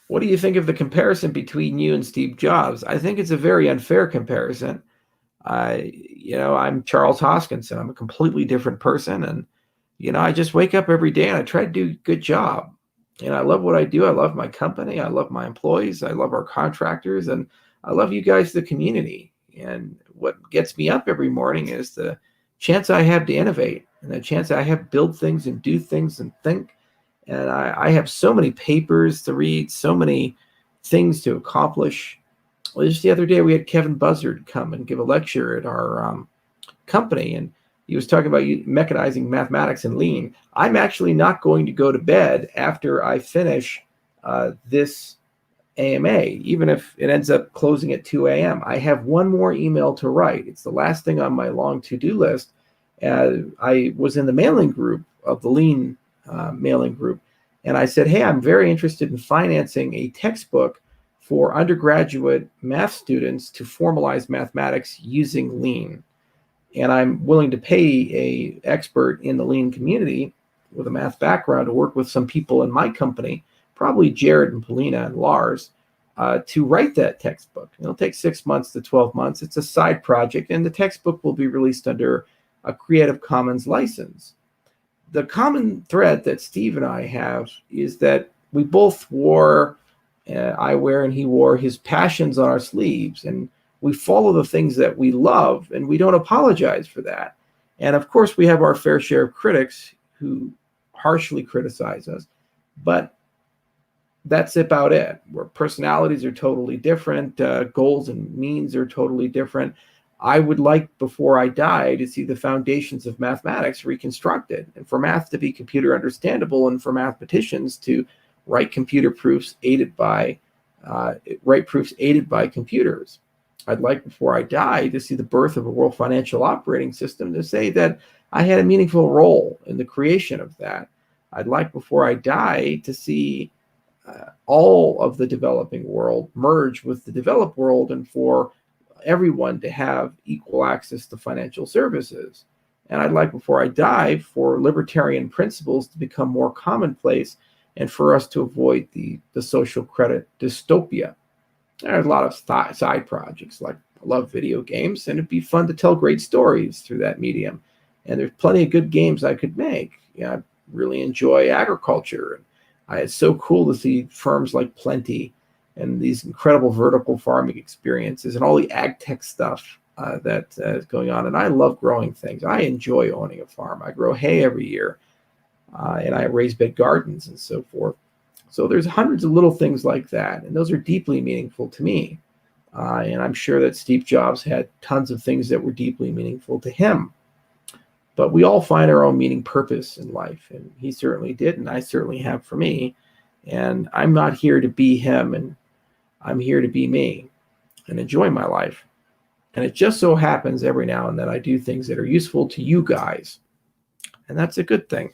What do you think of the comparison between you and Steve Jobs? I think it's a very unfair comparison. I'm Charles Hoskinson. I'm a completely different person. And, I just wake up every day and I try to do a good job. And I love what I do. I love my company. I love my employees. I love our contractors. And I love you guys, the community. And what gets me up every morning is the chance I have to innovate and the chance I have to build things and do things and think. And I have so many papers to read, so many things to accomplish. Well, just the other day, we had Kevin Buzzard come and give a lecture at our company, and he was talking about mechanizing mathematics and lean. I'm actually not going to go to bed after I finish this AMA, even if it ends up closing at 2 a.m. I have one more email to write. It's the last thing on my long to-do list. I was in the mailing group of the lean mailing group, and I said, hey, I'm very interested in financing a textbook for undergraduate math students to formalize mathematics using lean. And I'm willing to pay a expert in the lean community with a math background to work with some people in my company, probably Jared and Polina and Lars, to write that textbook. It'll take 6 months to 12 months. It's a side project, and the textbook will be released under a Creative Commons license. The common thread that Steve and I have is that we both wore I wear and he wore his passions on our sleeves, and we follow the things that we love, and we don't apologize for that. And of course, we have our fair share of critics who harshly criticize us, but that's about it. Where personalities are totally different, goals and means are totally different. I would like, before I die, to see the foundations of mathematics reconstructed, and for math to be computer understandable, and for mathematicians to write proofs aided by computers. I'd like, before I die, to see the birth of a world financial operating system, to say that I had a meaningful role in the creation of that. I'd like, before I die, to see all of the developing world merge with the developed world, and for everyone to have equal access to financial services. And I'd like, before I die, for libertarian principles to become more commonplace, and for us to avoid the social credit dystopia. There's a lot of side projects, like I love video games, and it'd be fun to tell great stories through that medium. And there's plenty of good games I could make. I really enjoy agriculture. And it's so cool to see firms like Plenty and these incredible vertical farming experiences and all the ag tech stuff that is going on. And I love growing things. I enjoy owning a farm. I grow hay every year. And I raise big gardens and so forth. So there's hundreds of little things like that, and those are deeply meaningful to me. And I'm sure that Steve Jobs had tons of things that were deeply meaningful to him. But we all find our own meaning, purpose in life, and he certainly did, and I certainly have for me. And I'm not here to be him, and I'm here to be me and enjoy my life. And it just so happens every now and then I do things that are useful to you guys, and that's a good thing.